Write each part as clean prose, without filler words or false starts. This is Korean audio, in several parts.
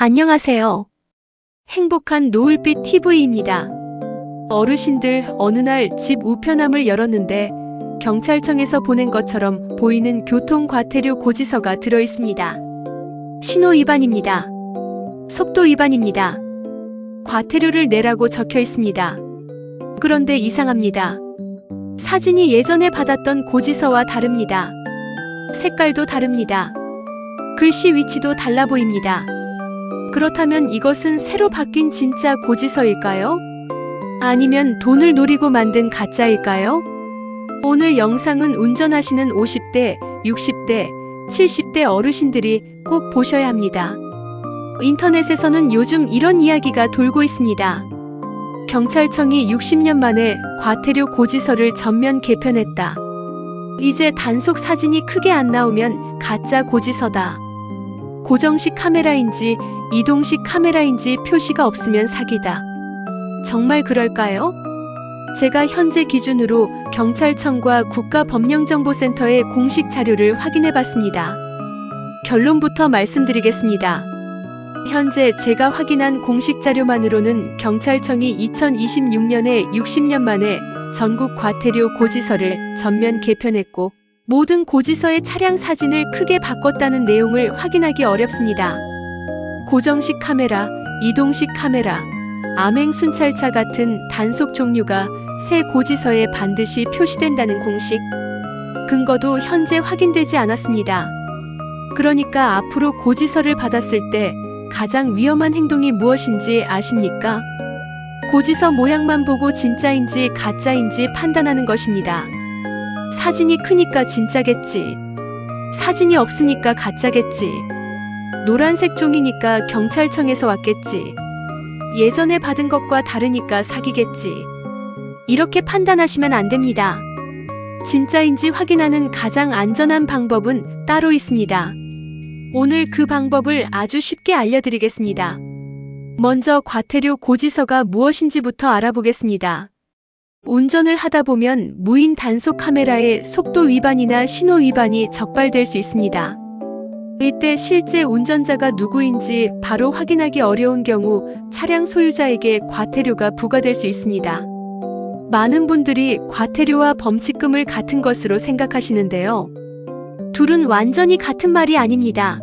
안녕하세요. 행복한 노을빛 TV입니다. 어르신들, 어느 날 집 우편함을 열었는데 경찰청에서 보낸 것처럼 보이는 교통과태료 고지서가 들어있습니다. 신호 위반입니다. 속도 위반입니다. 과태료를 내라고 적혀 있습니다. 그런데 이상합니다. 사진이 예전에 받았던 고지서와 다릅니다. 색깔도 다릅니다. 글씨 위치도 달라 보입니다. 그렇다면 이것은 새로 바뀐 진짜 고지서일까요? 아니면 돈을 노리고 만든 가짜일까요? 오늘 영상은 운전하시는 50대, 60대, 70대 어르신들이 꼭 보셔야 합니다. 인터넷에서는 요즘 이런 이야기가 돌고 있습니다. 경찰청이 60년 만에 과태료 고지서를 전면 개편했다. 이제 단속 사진이 크게 안 나오면 가짜 고지서다. 고정식 카메라인지 이동식 카메라인지 표시가 없으면 사기다. 정말 그럴까요? 제가 현재 기준으로 경찰청과 국가법령정보센터의 공식 자료를 확인해 봤습니다. 결론부터 말씀드리겠습니다. 현재 제가 확인한 공식 자료만으로는 경찰청이 2026년에 60년 만에 전국 과태료 고지서를 전면 개편했고 모든 고지서의 차량 사진을 크게 바꿨다는 내용을 확인하기 어렵습니다. 고정식 카메라, 이동식 카메라, 암행 순찰차 같은 단속 종류가 새 고지서에 반드시 표시된다는 공식 근거도 현재 확인되지 않았습니다. 그러니까 앞으로 고지서를 받았을 때 가장 위험한 행동이 무엇인지 아십니까? 고지서 모양만 보고 진짜인지 가짜인지 판단하는 것입니다. 사진이 크니까 진짜겠지. 사진이 없으니까 가짜겠지. 노란색 종이니까 경찰청에서 왔겠지. 예전에 받은 것과 다르니까 사기겠지. 이렇게 판단하시면 안 됩니다. 진짜인지 확인하는 가장 안전한 방법은 따로 있습니다. 오늘 그 방법을 아주 쉽게 알려드리겠습니다. 먼저 과태료 고지서가 무엇인지부터 알아보겠습니다. 운전을 하다 보면 무인 단속 카메라에 속도 위반이나 신호 위반이 적발될 수 있습니다. 이때 실제 운전자가 누구인지 바로 확인하기 어려운 경우 차량 소유자에게 과태료가 부과될 수 있습니다. 많은 분들이 과태료와 범칙금을 같은 것으로 생각하시는데요. 둘은 완전히 같은 말이 아닙니다.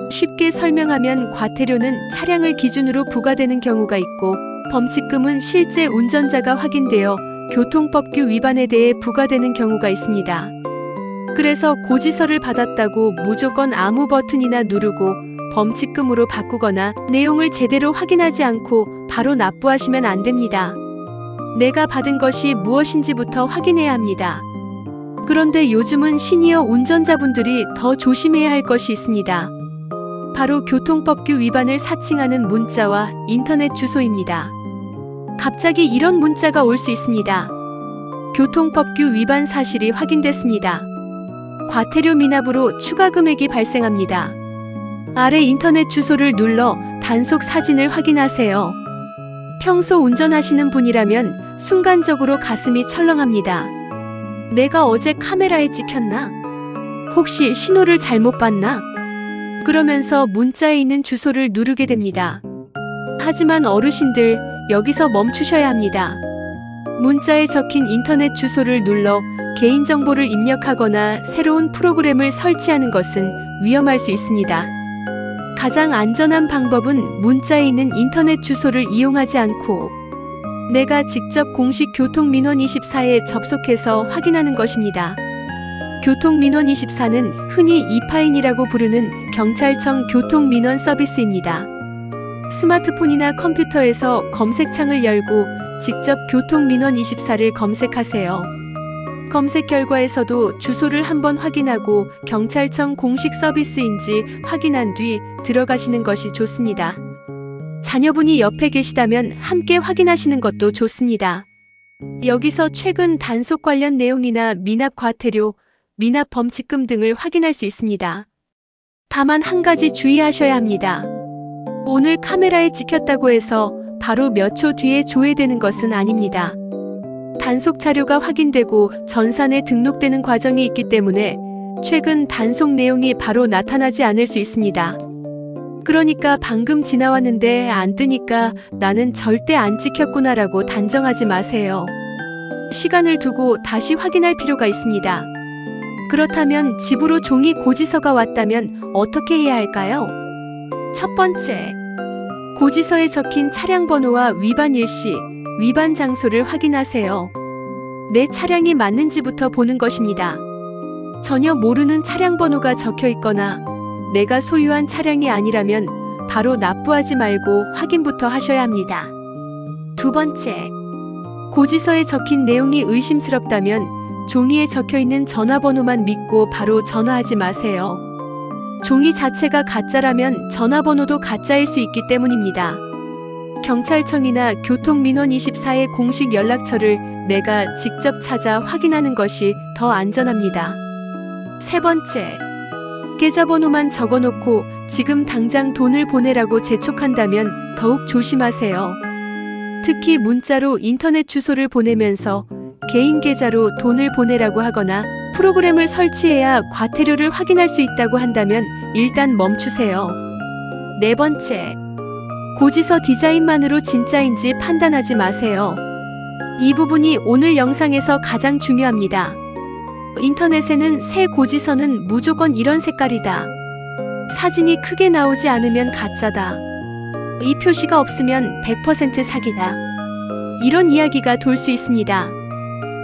쉽게 설명하면 과태료는 차량을 기준으로 부과되는 경우가 있고 범칙금은 실제 운전자가 확인되어 교통법규 위반에 대해 부과되는 경우가 있습니다. 그래서 고지서를 받았다고 무조건 아무 버튼이나 누르고 범칙금으로 바꾸거나 내용을 제대로 확인하지 않고 바로 납부하시면 안 됩니다. 내가 받은 것이 무엇인지부터 확인해야 합니다. 그런데 요즘은 시니어 운전자분들이 더 조심해야 할 것이 있습니다. 바로 교통법규 위반을 사칭하는 문자와 인터넷 주소입니다. 갑자기 이런 문자가 올 수 있습니다. 교통법규 위반 사실이 확인됐습니다. 과태료 미납으로 추가 금액이 발생합니다. 아래 인터넷 주소를 눌러 단속 사진을 확인하세요. 평소 운전하시는 분이라면 순간적으로 가슴이 철렁합니다. 내가 어제 카메라에 찍혔나? 혹시 신호를 잘못 봤나? 그러면서 문자에 있는 주소를 누르게 됩니다. 하지만 어르신들, 여기서 멈추셔야 합니다. 문자에 적힌 인터넷 주소를 눌러 개인정보를 입력하거나 새로운 프로그램을 설치하는 것은 위험할 수 있습니다. 가장 안전한 방법은 문자에 있는 인터넷 주소를 이용하지 않고 내가 직접 공식 교통민원24에 접속해서 확인하는 것입니다. 교통민원24는 흔히 이파인이라고 부르는 경찰청 교통민원 서비스입니다. 스마트폰이나 컴퓨터에서 검색창을 열고 직접 교통민원24를 검색하세요. 검색 결과에서도 주소를 한번 확인하고 경찰청 공식 서비스인지 확인한 뒤 들어가시는 것이 좋습니다. 자녀분이 옆에 계시다면 함께 확인하시는 것도 좋습니다. 여기서 최근 단속 관련 내용이나 미납 과태료, 미납 범칙금 등을 확인할 수 있습니다. 다만 한 가지 주의하셔야 합니다. 오늘 카메라에 찍혔다고 해서 바로 몇 초 뒤에 조회되는 것은 아닙니다. 단속 자료가 확인되고 전산에 등록되는 과정이 있기 때문에 최근 단속 내용이 바로 나타나지 않을 수 있습니다. 그러니까 방금 지나왔는데 안 뜨니까 나는 절대 안 찍혔구나라고 단정하지 마세요. 시간을 두고 다시 확인할 필요가 있습니다. 그렇다면 집으로 종이 고지서가 왔다면 어떻게 해야 할까요? 첫 번째, 고지서에 적힌 차량 번호와 위반 일시, 위반 장소를 확인하세요. 내 차량이 맞는지부터 보는 것입니다. 전혀 모르는 차량 번호가 적혀 있거나 내가 소유한 차량이 아니라면 바로 납부하지 말고 확인부터 하셔야 합니다. 두 번째, 고지서에 적힌 내용이 의심스럽다면 종이에 적혀 있는 전화번호만 믿고 바로 전화하지 마세요. 종이 자체가 가짜라면 전화번호도 가짜일 수 있기 때문입니다. 경찰청이나 교통민원24의 공식 연락처를 내가 직접 찾아 확인하는 것이 더 안전합니다. 세 번째, 계좌번호만 적어놓고 지금 당장 돈을 보내라고 재촉한다면 더욱 조심하세요. 특히 문자로 인터넷 주소를 보내면서 개인 계좌로 돈을 보내라고 하거나 프로그램을 설치해야 과태료를 확인할 수 있다고 한다면 일단 멈추세요. 네 번째, 고지서 디자인만으로 진짜인지 판단하지 마세요. 이 부분이 오늘 영상에서 가장 중요합니다. 인터넷에는 새 고지서는 무조건 이런 색깔이다. 사진이 크게 나오지 않으면 가짜다. 이 표시가 없으면 100% 사기다. 이런 이야기가 돌 수 있습니다.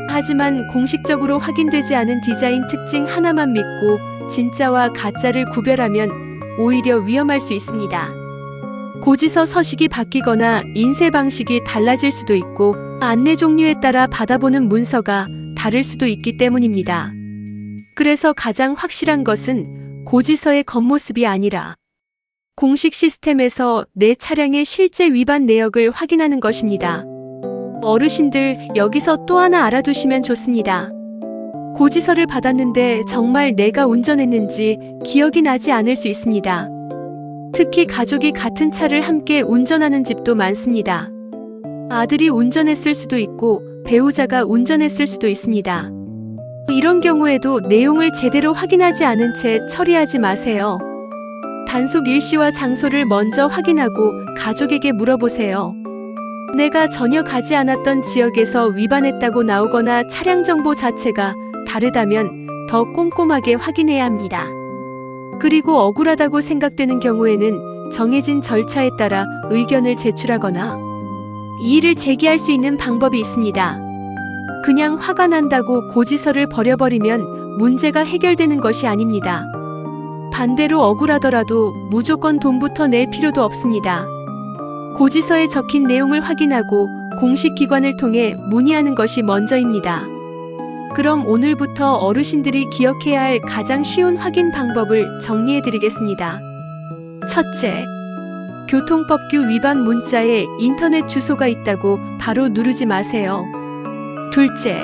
하지만 공식적으로 확인되지 않은 디자인 특징 하나만 믿고 진짜와 가짜를 구별하면 오히려 위험할 수 있습니다. 고지서 서식이 바뀌거나 인쇄 방식이 달라질 수도 있고 안내 종류에 따라 받아보는 문서가 다를 수도 있기 때문입니다. 그래서 가장 확실한 것은 고지서의 겉모습이 아니라 공식 시스템에서 내 차량의 실제 위반 내역을 확인하는 것입니다. 어르신들, 여기서 또 하나 알아두시면 좋습니다. 고지서를 받았는데 정말 내가 운전했는지 기억이 나지 않을 수 있습니다. 특히 가족이 같은 차를 함께 운전하는 집도 많습니다. 아들이 운전했을 수도 있고 배우자가 운전했을 수도 있습니다. 이런 경우에도 내용을 제대로 확인하지 않은 채 처리하지 마세요. 단속 일시와 장소를 먼저 확인하고 가족에게 물어보세요. 내가 전혀 가지 않았던 지역에서 위반했다고 나오거나 차량 정보 자체가 다르다면 더 꼼꼼하게 확인해야 합니다. 그리고 억울하다고 생각되는 경우에는 정해진 절차에 따라 의견을 제출하거나 이의를 제기할 수 있는 방법이 있습니다. 그냥 화가 난다고 고지서를 버려버리면 문제가 해결되는 것이 아닙니다. 반대로 억울하더라도 무조건 돈부터 낼 필요도 없습니다. 고지서에 적힌 내용을 확인하고 공식 기관을 통해 문의하는 것이 먼저입니다. 그럼 오늘부터 어르신들이 기억해야 할 가장 쉬운 확인 방법을 정리해 드리겠습니다. 첫째, 교통법규 위반 문자에 인터넷 주소가 있다고 바로 누르지 마세요. 둘째,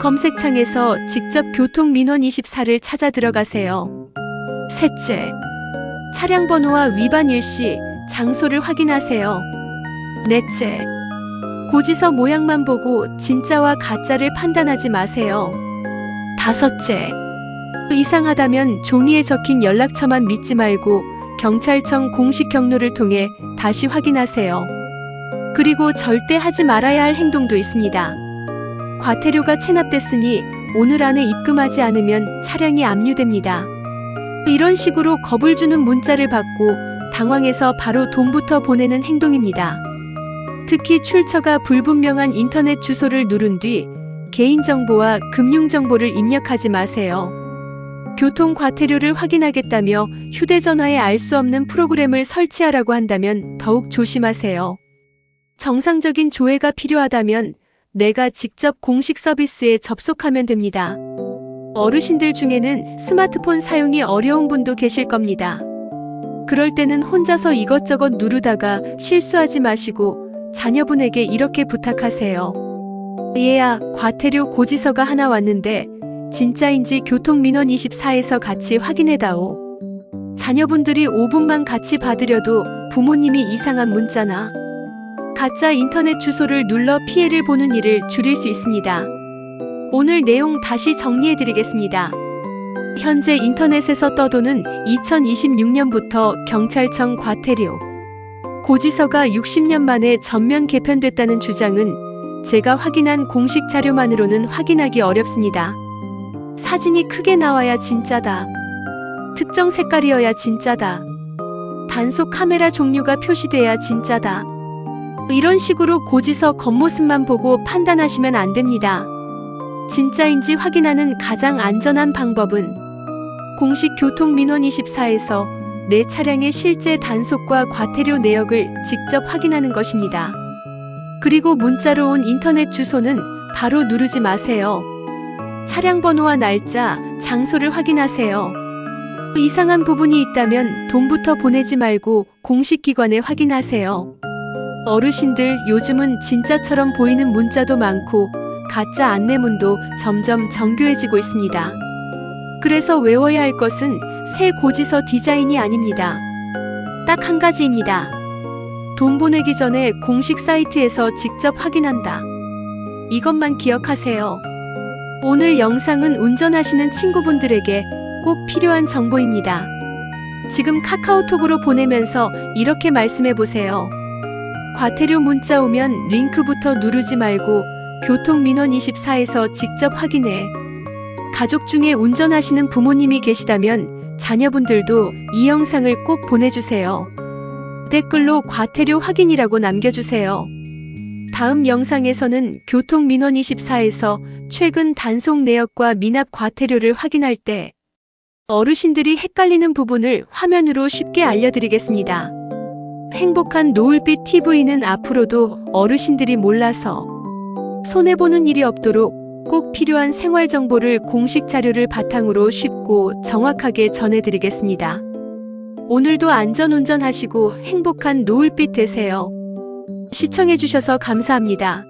검색창에서 직접 교통민원24를 찾아 들어가세요. 셋째, 차량 번호와 위반 일시, 장소를 확인하세요. 넷째, 고지서 모양만 보고 진짜와 가짜를 판단하지 마세요. 다섯째, 이상하다면 종이에 적힌 연락처만 믿지 말고 경찰청 공식 경로를 통해 다시 확인하세요. 그리고 절대 하지 말아야 할 행동도 있습니다. 과태료가 체납됐으니 오늘 안에 입금하지 않으면 차량이 압류됩니다. 이런 식으로 겁을 주는 문자를 받고 당황해서 바로 돈부터 보내는 행동입니다. 특히 출처가 불분명한 인터넷 주소를 누른 뒤 개인정보와 금융정보를 입력하지 마세요. 교통과태료를 확인하겠다며 휴대전화에 알 수 없는 프로그램을 설치하라고 한다면 더욱 조심하세요. 정상적인 조회가 필요하다면 내가 직접 공식 서비스에 접속하면 됩니다. 어르신들 중에는 스마트폰 사용이 어려운 분도 계실 겁니다. 그럴 때는 혼자서 이것저것 누르다가 실수하지 마시고 자녀분에게 이렇게 부탁하세요. 얘야, 과태료 고지서가 하나 왔는데 진짜인지 교통민원24에서 같이 확인해다오. 자녀분들이 5분만 같이 받으려도 부모님이 이상한 문자나 가짜 인터넷 주소를 눌러 피해를 보는 일을 줄일 수 있습니다. 오늘 내용 다시 정리해드리겠습니다. 현재 인터넷에서 떠도는 2026년부터 경찰청 과태료 고지서가 60년 만에 전면 개편됐다는 주장은 제가 확인한 공식 자료만으로는 확인하기 어렵습니다. 사진이 크게 나와야 진짜다. 특정 색깔이어야 진짜다. 단속 카메라 종류가 표시돼야 진짜다. 이런 식으로 고지서 겉모습만 보고 판단하시면 안 됩니다. 진짜인지 확인하는 가장 안전한 방법은 공식 교통민원 24에서 내 차량의 실제 단속과 과태료 내역을 직접 확인하는 것입니다. 그리고 문자로 온 인터넷 주소는 바로 누르지 마세요. 차량 번호와 날짜, 장소를 확인하세요. 이상한 부분이 있다면 돈부터 보내지 말고 공식 기관에 확인하세요. 어르신들, 요즘은 진짜처럼 보이는 문자도 많고 가짜 안내문도 점점 정교해지고 있습니다. 그래서 외워야 할 것은 새 고지서 디자인이 아닙니다. 딱 한 가지입니다. 돈 보내기 전에 공식 사이트에서 직접 확인한다. 이것만 기억하세요. 오늘 영상은 운전하시는 친구분들에게 꼭 필요한 정보입니다. 지금 카카오톡으로 보내면서 이렇게 말씀해 보세요. 과태료 문자 오면 링크부터 누르지 말고 교통민원 24에서 직접 확인해. 가족 중에 운전하시는 부모님이 계시다면 자녀분들도 이 영상을 꼭 보내주세요. 댓글로 과태료 확인이라고 남겨주세요. 다음 영상에서는 교통민원 24에서 최근 단속 내역과 미납 과태료를 확인할 때 어르신들이 헷갈리는 부분을 화면으로 쉽게 알려드리겠습니다. 행복한 노을빛 TV는 앞으로도 어르신들이 몰라서 손해보는 일이 없도록 꼭 필요한 생활 정보를 공식 자료를 바탕으로 쉽고 정확하게 전해드리겠습니다. 오늘도 안전운전하시고 행복한 노을빛 되세요. 시청해주셔서 감사합니다.